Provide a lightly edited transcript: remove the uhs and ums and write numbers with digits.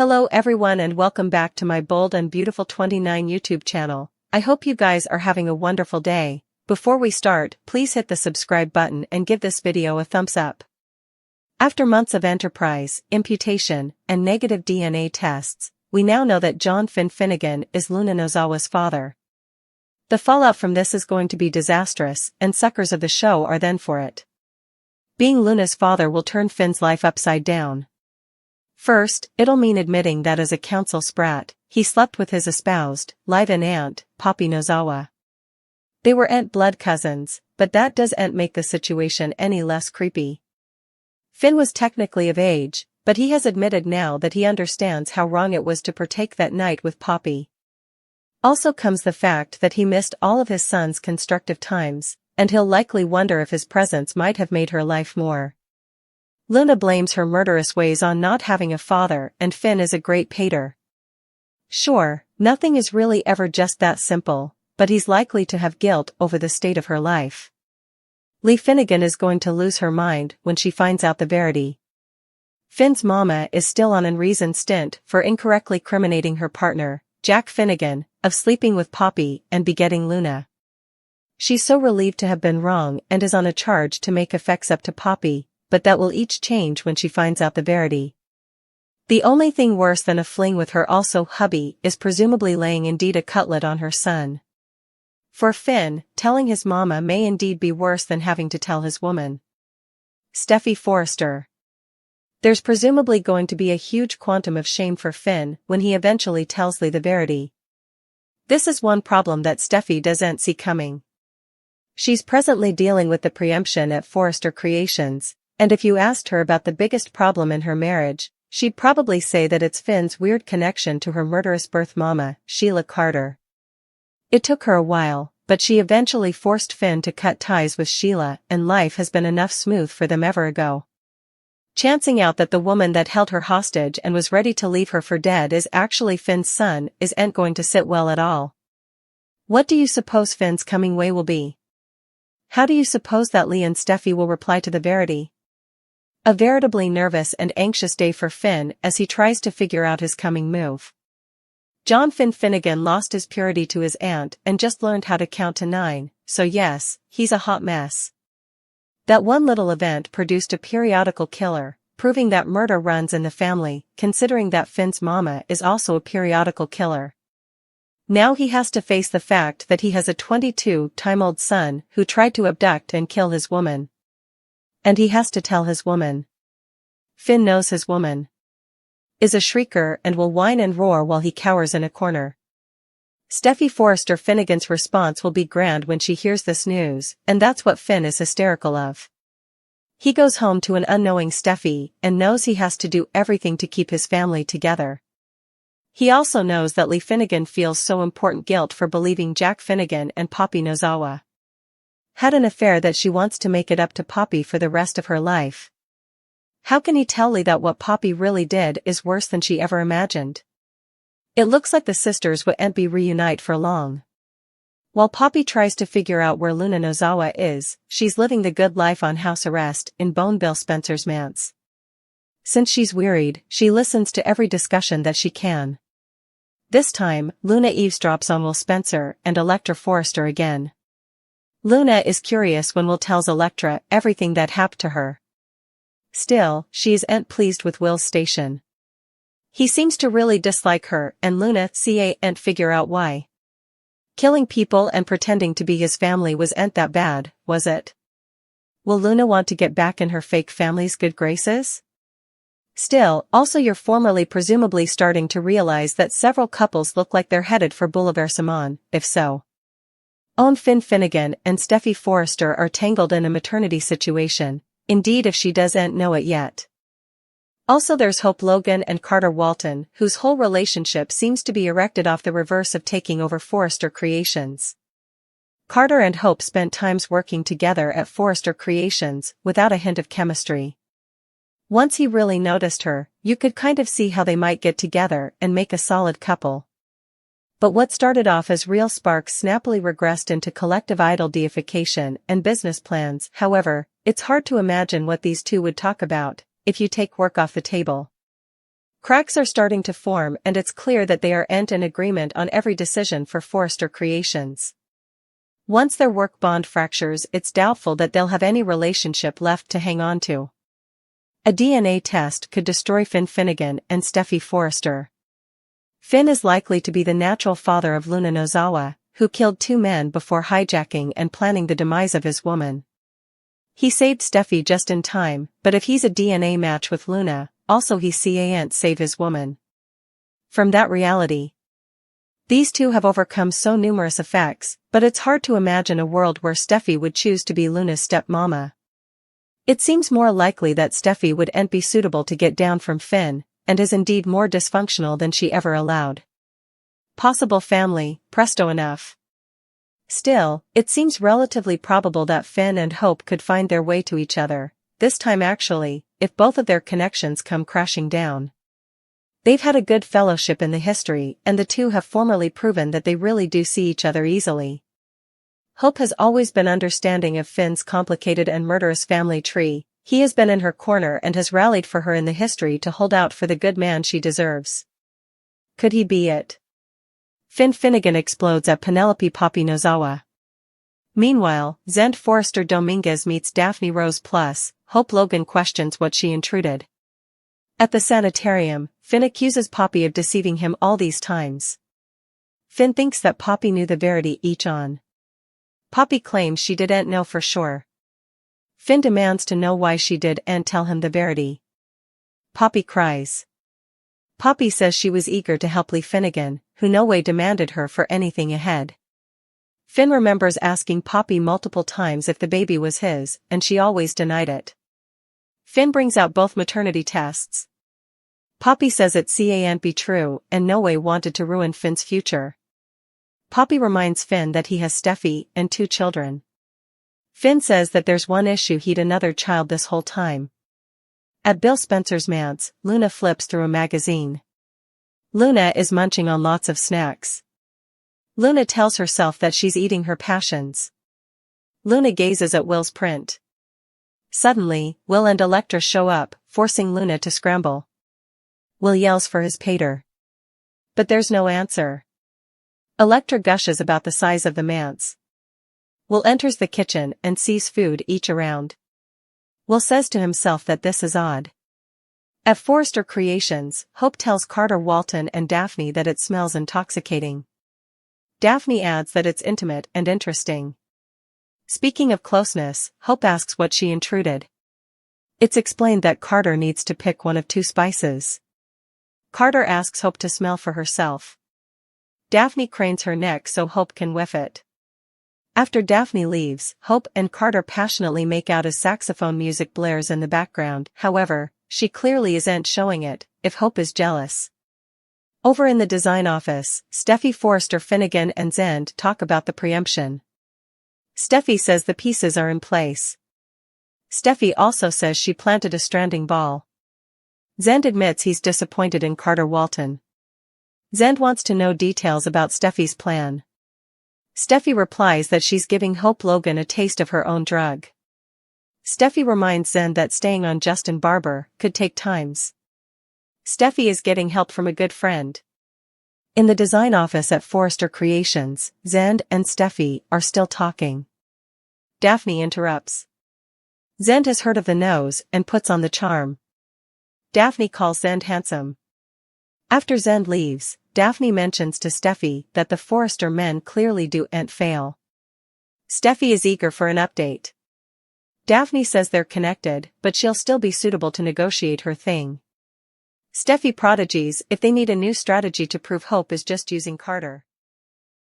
Hello everyone and welcome back to my Bold and Beautiful 29 YouTube channel. I hope you guys are having a wonderful day. Before we start, please hit the subscribe button and give this video a thumbs up. After months of enterprise, imputation, and negative DNA tests, we now know that John Finn Finnegan is Luna Nozawa's father. The fallout from this is going to be disastrous, and suckers of the show are then for it. Being Luna's father will turn Finn's life upside down. First, it'll mean admitting that as a council sprat, he slept with his espoused, live-in aunt, Poppy Nozawa. They were aunt blood cousins, but that doesn't make the situation any less creepy. Finn was technically of age, but he has admitted now that he understands how wrong it was to partake that night with Poppy. Also comes the fact that he missed all of his son's constructive times, and he'll likely wonder if his presence might have made her life more. Luna blames her murderous ways on not having a father, and Finn is a great pater. Sure, nothing is really ever just that simple, but he's likely to have guilt over the state of her life. Lee Finnegan is going to lose her mind when she finds out the verity. Finn's mama is still on an unreasoned stint for incorrectly criminating her partner, Jack Finnegan, of sleeping with Poppy and begetting Luna. She's so relieved to have been wrong and is on a charge to make effects up to Poppy, but that will each change when she finds out the verity. The only thing worse than a fling with her also hubby is presumably laying indeed a cutlet on her son. For Finn, telling his mama may indeed be worse than having to tell his woman. Steffy Forrester. There's presumably going to be a huge quantum of shame for Finn when he eventually tells Lee the verity. This is one problem that Steffy doesn't see coming. She's presently dealing with the preemption at Forrester Creations, and if you asked her about the biggest problem in her marriage, she'd probably say that it's Finn's weird connection to her murderous birth mama, Sheila Carter. It took her a while, but she eventually forced Finn to cut ties with Sheila, and life has been enough smooth for them ever ago. Chancing out that the woman that held her hostage and was ready to leave her for dead is actually Finn's son isn't going to sit well at all. What do you suppose Finn's coming way will be? How do you suppose that Lee and Steffy will reply to the verity? A veritably nervous and anxious day for Finn as he tries to figure out his coming move. John Finn Finnegan lost his purity to his aunt and just learned how to count to 9, so yes, he's a hot mess. That one little event produced a periodical killer, proving that murder runs in the family, considering that Finn's mama is also a periodical killer. Now he has to face the fact that he has a 22-time-old son who tried to abduct and kill his woman. And he has to tell his woman. Finn knows his woman is a shrieker and will whine and roar while he cowers in a corner. Steffy Forrester Finnegan's response will be grand when she hears this news, and that's what Finn is hysterical of. He goes home to an unknowing Steffy and knows he has to do everything to keep his family together. He also knows that Lee Finnegan feels so important guilt for believing Jack Finnegan and Poppy Nozawa had an affair that she wants to make it up to Poppy for the rest of her life. How can he tell Lee that what Poppy really did is worse than she ever imagined? It looks like the sisters won't be reunite for long. While Poppy tries to figure out where Luna Nozawa is, she's living the good life on house arrest in Bone Bill Spencer's manse. Since she's wearied, she listens to every discussion that she can. This time, Luna eavesdrops on Will Spencer and Electra Forrester again. Luna is curious when Will tells Electra everything that happened to her. Still, she isn't pleased with Will's station. He seems to really dislike her and Luna can't figure out why. Killing people and pretending to be his family wasn't that bad, was it? Will Luna want to get back in her fake family's good graces? Still, also you're formerly presumably starting to realize that several couples look like they're headed for Boulevard Simon, if so. Finn Finnegan and Steffy Forrester are tangled in a maternity situation, indeed if she doesn't know it yet. Also there's Hope Logan and Carter Walton, whose whole relationship seems to be erected off the reverse of taking over Forrester Creations. Carter and Hope spent times working together at Forrester Creations without a hint of chemistry. Once he really noticed her, you could kind of see how they might get together and make a solid couple. But what started off as real sparks snappily regressed into collective idol deification and business plans. However, it's hard to imagine what these two would talk about, if you take work off the table. Cracks are starting to form and it's clear that they aren't in agreement on every decision for Forrester Creations. Once their work bond fractures, it's doubtful that they'll have any relationship left to hang on to. A DNA test could destroy Finn Finnegan and Steffy Forrester. Finn is likely to be the natural father of Luna Nozawa, who killed 2 men before hijacking and planning the demise of his woman. He saved Steffy just in time, but if he's a DNA match with Luna, also he can't save his woman. From that reality, these two have overcome so numerous effects, but it's hard to imagine a world where Steffy would choose to be Luna's stepmama. It seems more likely that Steffy wouldn't be suitable to get down from Finn, and is indeed more dysfunctional than she ever allowed. Possible family, presto enough. Still, it seems relatively probable that Finn and Hope could find their way to each other, this time actually, if both of their connections come crashing down. They've had a good fellowship in the history, and the two have formerly proven that they really do see each other easily. Hope has always been understanding of Finn's complicated and murderous family tree. He has been in her corner and has rallied for her in the history to hold out for the good man she deserves. Could he be it? Finn Finnegan explodes at Penelope Poppy Nozawa. Meanwhile, Zend Forrester Dominguez meets Daphne Rose Plus. Hope Logan questions what she intruded. At the sanitarium, Finn accuses Poppy of deceiving him all these times. Finn thinks that Poppy knew the verity each on. Poppy claims she didn't know for sure. Finn demands to know why she didn't tell him the verity. Poppy cries. Poppy says she was eager to help Lee Finnegan, who no way demanded her for anything ahead. Finn remembers asking Poppy multiple times if the baby was his, and she always denied it. Finn brings out both maternity tests. Poppy says it can't be true and no way wanted to ruin Finn's future. Poppy reminds Finn that he has Steffy and 2 children. Finn says that there's one issue: he'd another child this whole time. At Bill Spencer's manse, Luna flips through a magazine. Luna is munching on lots of snacks. Luna tells herself that she's eating her passions. Luna gazes at Will's print. Suddenly, Will and Electra show up, forcing Luna to scramble. Will yells for his pater. But there's no answer. Electra gushes about the size of the manse. Will enters the kitchen and sees food each around. Will says to himself that this is odd. At Forrester Creations, Hope tells Carter Walton and Daphne that it smells intoxicating. Daphne adds that it's intimate and interesting. Speaking of closeness, Hope asks what she intruded. It's explained that Carter needs to pick one of 2 spices. Carter asks Hope to smell for herself. Daphne cranes her neck so Hope can whiff it. After Daphne leaves, Hope and Carter passionately make out as saxophone music blares in the background. However, she clearly isn't showing it, if Hope is jealous. Over in the design office, Steffy Forrester Finnegan and Zend talk about the preemption. Steffy says the pieces are in place. Steffy also says she planted a stranding ball. Zend admits he's disappointed in Carter Walton. Zend wants to know details about Steffy's plan. Steffy replies that she's giving Hope Logan a taste of her own drug. Steffy reminds Zend that staying on Justin Barber could take times. Steffy is getting help from a good friend. In the design office at Forrester Creations, Zend and Steffy are still talking. Daphne interrupts. Zend has heard of the nose and puts on the charm. Daphne calls Zend handsome. After Zend leaves, Daphne mentions to Steffy that the Forrester men clearly do'nt fail. Steffy is eager for an update. Daphne says they're connected, but she'll still be suitable to negotiate her thing. Steffy prodigies if they need a new strategy to prove Hope is just using Carter.